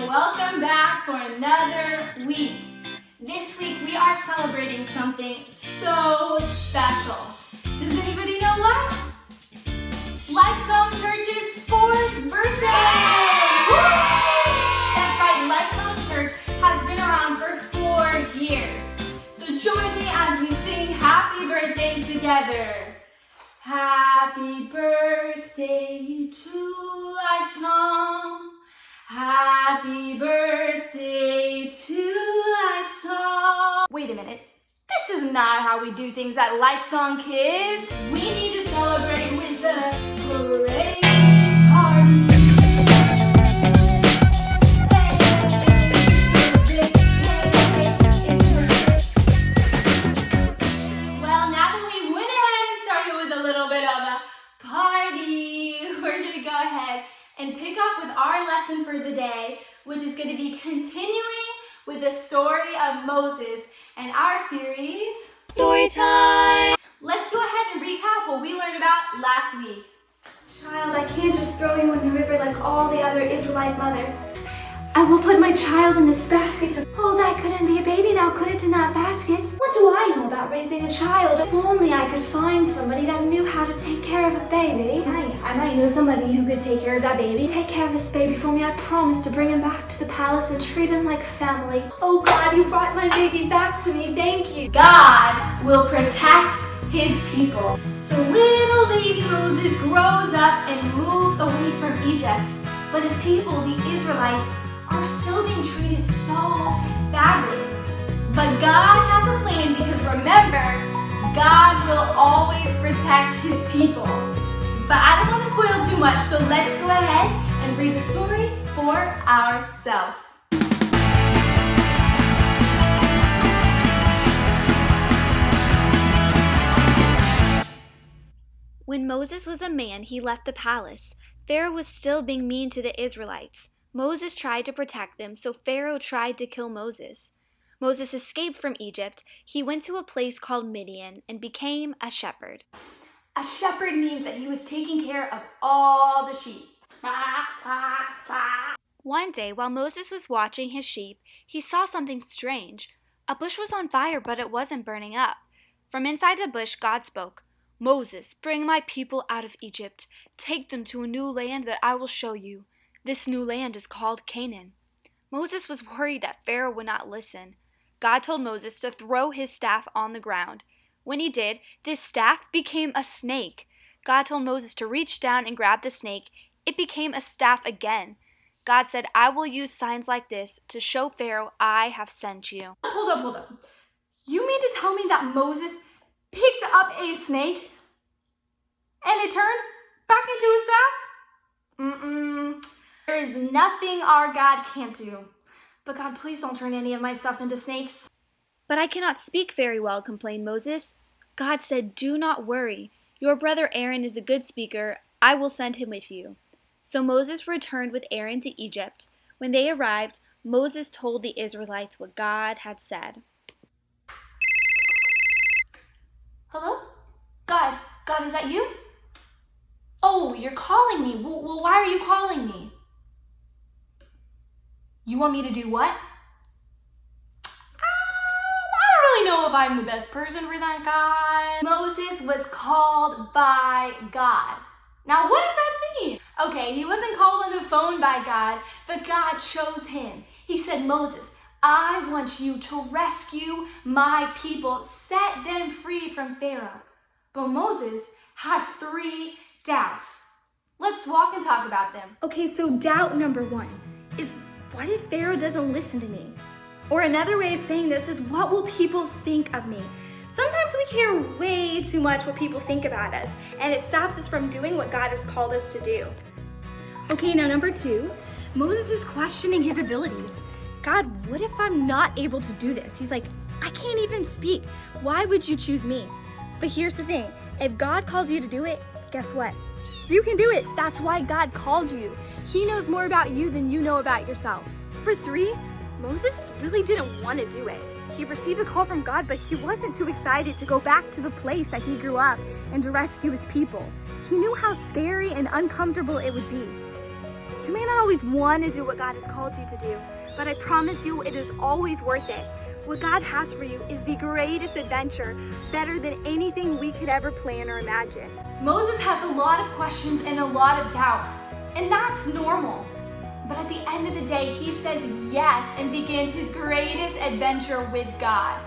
welcome back for another week. This week we are celebrating something so special. Does anybody know what? Lifesong Church's 4th birthday! Woo! That's right, Lifesong Church has been around for 4 years. So join me as we sing Happy Birthday together. Happy birthday to Lifesong. Happy birthday to Lifesong. Wait a minute. This is not how we do things at Lifesong, kids. We need to celebrate with the praise party. Well, now that we went ahead and started with a little bit of a party, we're going to go ahead and pick up with our lesson for the day, which is going to be continuing with the story of Moses and our series, Story Time. Let's go ahead and recap what we learned about last week. Child, I can't just throw you in the river like all the other Israelite mothers. I will put my child in this basket. Oh, that couldn't be a baby now, could it, in that basket? What do I know about raising a child? If only I could find somebody that knew how to take care of a baby. I might know somebody who could take care of that baby. Take care of this baby for me. I promise to bring him back to the palace and treat him like family. Oh God, you brought my baby back to me. Thank you. God will protect his people. So little baby Moses grows up and moves away from Egypt. But his people, the Israelites, are still being treated so badly. But God has a plan because remember, God will always protect his people. But I don't want to spoil too much, so let's go ahead and read the story for ourselves. When Moses was a man, he left the palace. Pharaoh was still being mean to the Israelites. Moses tried to protect them, so Pharaoh tried to kill Moses. Moses escaped from Egypt. He went to a place called Midian and became a shepherd. A shepherd means that he was taking care of all the sheep. One day, while Moses was watching his sheep, he saw something strange. A bush was on fire, but it wasn't burning up. From inside the bush, God spoke, "Moses, bring my people out of Egypt. Take them to a new land that I will show you. This new land is called Canaan." Moses was worried that Pharaoh would not listen. God told Moses to throw his staff on the ground. When he did, this staff became a snake. God told Moses to reach down and grab the snake. It became a staff again. God said, "I will use signs like this to show Pharaoh I have sent you." Hold up. You mean to tell me that Moses picked up a snake and it turned back into a staff? There is nothing our God can't do. But God, please don't turn any of my stuff into snakes. "But I cannot speak very well," complained Moses. God said, "Do not worry. Your brother Aaron is a good speaker. I will send him with you." So Moses returned with Aaron to Egypt. When they arrived, Moses told the Israelites what God had said. Hello? God, is that you? Oh, you're calling me. Well, why are you calling me? You want me to do what? I don't really know if I'm the best person for that, God. Moses was called by God. Now, what does that mean? Okay, he wasn't called on the phone by God, but God chose him. He said, "Moses, I want you to rescue my people, set them free from Pharaoh." But Moses had 3 doubts. Let's walk and talk about them. Okay, so doubt number 1 is, what if Pharaoh doesn't listen to me? Or another way of saying this is, what will people think of me? Sometimes we care way too much what people think about us, and it stops us from doing what God has called us to do. Okay, now number 2, Moses is questioning his abilities. God, what if I'm not able to do this? He's like, I can't even speak. Why would you choose me? But here's the thing, if God calls you to do it, guess what? You can do it. That's why God called you. He knows more about you than you know about yourself. Number 3, Moses really didn't want to do it. He received a call from God, but he wasn't too excited to go back to the place that he grew up and to rescue his people. He knew how scary and uncomfortable it would be. You may not always want to do what God has called you to do, but I promise you it is always worth it. What God has for you is the greatest adventure, better than anything we could ever plan or imagine. Moses has a lot of questions and a lot of doubts, and that's normal. But at the end of the day, he says yes and begins his greatest adventure with God.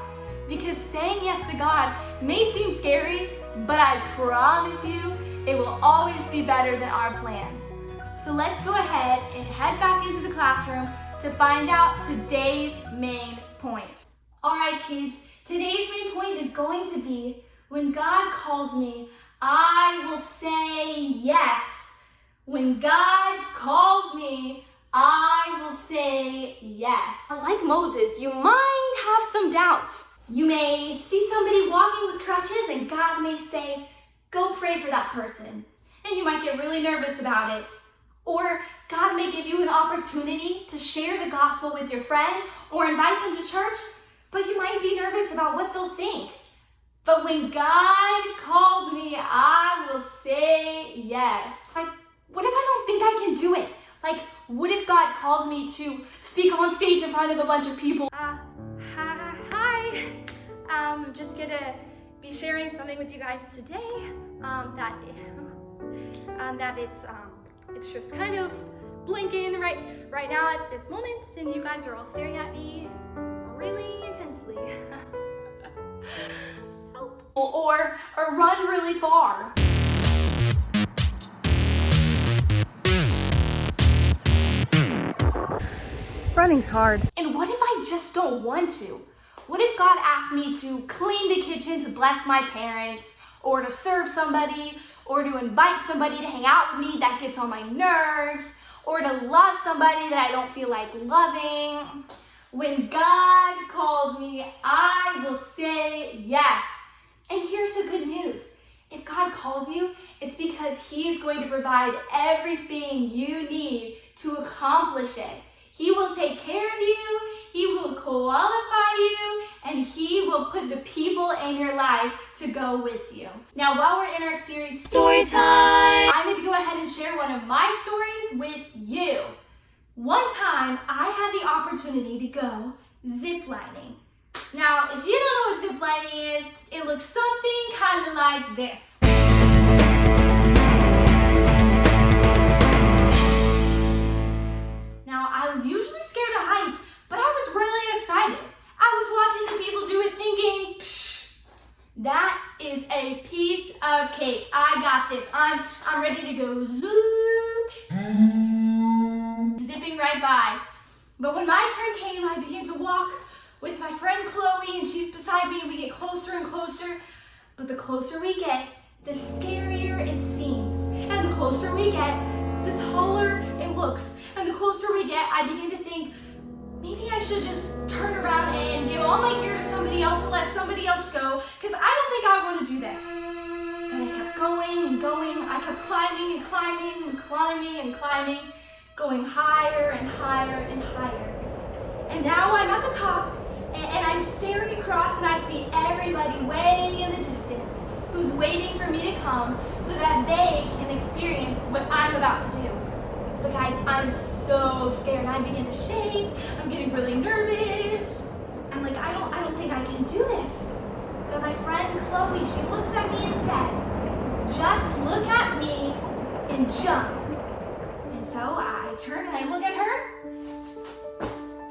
Because saying yes to God may seem scary, but I promise you, it will always be better than our plans. So let's go ahead and head back into the classroom to find out today's main point. All right, kids, today's main point is going to be, when God calls me, I will say yes. When God calls me, I will say yes. Like Moses, you might have some doubts. You may see somebody walking with crutches and God may say, go pray for that person. And you might get really nervous about it. Or God may give you an opportunity to share the gospel with your friend or invite them to church, but you might be nervous about what they'll think. But when God calls me, I will say yes. Like, what if I don't think I can do it? Like, what if God calls me to speak on stage in front of a bunch of people? Hi. Just gonna be sharing something with you guys today. It's just kind of blinking right now at this moment, and you guys are all staring at me really intensely. Help. Or run really far. Running's hard. And what if I just don't want to? What if God asked me to clean the kitchen to bless my parents, or to serve somebody, or to invite somebody to hang out with me that gets on my nerves, or to love somebody that I don't feel like loving? When God calls me, I will say yes. And here's the good news. If God calls you, it's because He is going to provide everything you need to accomplish it. He will take care of you, He will qualify you, and He will put the people in your life to go with you. Now, while we're in our series, Story Time, I'm going to go ahead and share one of my stories with you. One time, I had the opportunity to go ziplining. Now, if you don't know what ziplining is, it looks something kind of like this. Now, I was usually scared of heights, but I was really excited. I was watching the people do it thinking, psh, that is a piece of cake. I got this. I'm ready to go zoop, zipping right by. But when my turn came, I began to walk with my friend Chloe, and she's beside me, and we get closer and closer. But the closer we get, the scarier it seems. And the closer we get, the taller it looks. And the closer we get, I begin to think, maybe I should just turn around and give all my gear to somebody else and let somebody else go, because I don't think I want to do this. But I kept going and going. I kept climbing and climbing and climbing and climbing, going higher and higher and higher. And now I'm at the top, and I'm staring across, and I see everybody way in the distance who's waiting for me to come so that they can experience what I'm about to do. But guys, I'm so scared. I begin to shake. I'm getting really nervous. I'm like, I don't think I can do this. But my friend Chloe, she looks at me and says, just look at me and jump. And so I turn and I look at her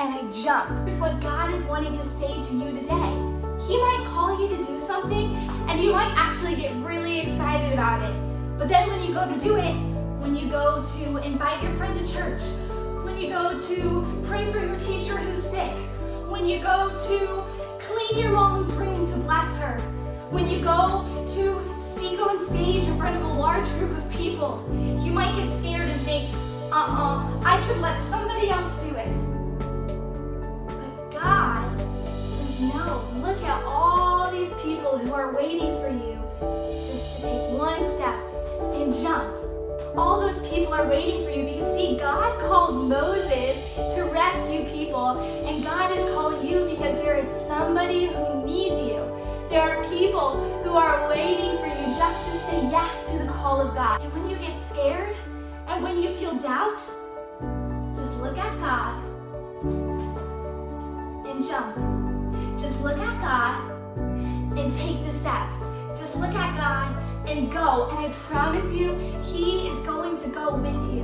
and I jump. Here's what God is wanting to say to you today. He might call you to do something and you might actually get really excited about it. But then when you go to do it, when you go to invite your friend to church, when you go to pray for your teacher who's sick, when you go to clean your mom's room to bless her, when you go to speak on stage in front of a large group of people, you might get scared and think, I should let somebody else do it. But God says, no, look at all these people who are waiting for you just to take one step and jump. All those people are waiting for you because, see, God called Moses to rescue people, and God is calling you because there is somebody who needs you. There are people who are waiting for you just to say yes to the call of God. And when you get scared, and when you feel doubt, God and jump. Just look at God and take the steps. Just look at God and go. And I promise you, He is going to go with you.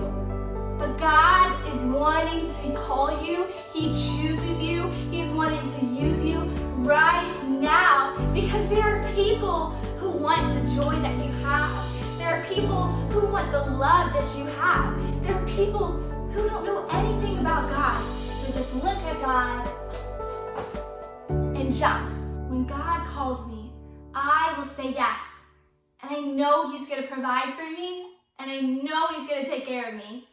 But God is wanting to call you. He chooses you. He is wanting to use you right now because there are people who want the joy that you have. There are people who want the love that you have. There are people who don't know anything about God. So just look at God and jump. When God calls me, I will say yes. And I know He's going to provide for me. And I know He's going to take care of me.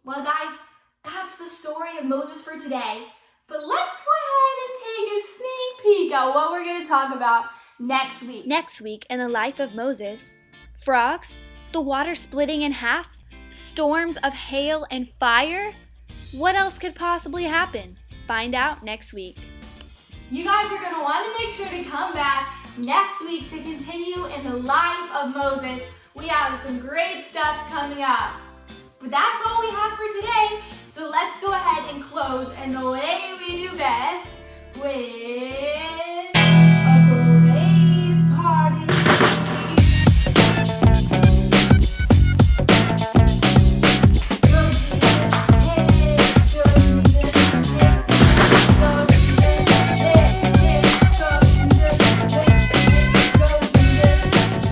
Well, guys, that's the story of Moses for today. But let's go ahead and take a sneak peek at what we're going to talk about next week. Next week in the life of Moses, frogs, the water splitting in half, storms of hail and fire. What else could possibly happen? Find out next week. You guys are going to want to make sure to come back next week to continue in the life of Moses. We have some great stuff coming up. But that's all we have for today. So let's go ahead and close in the way we do best with a praise party.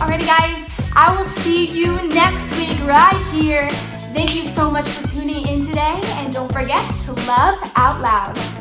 Alrighty guys, I will see you next week right here. Thank you so much for tuning in today, and don't forget to love out loud.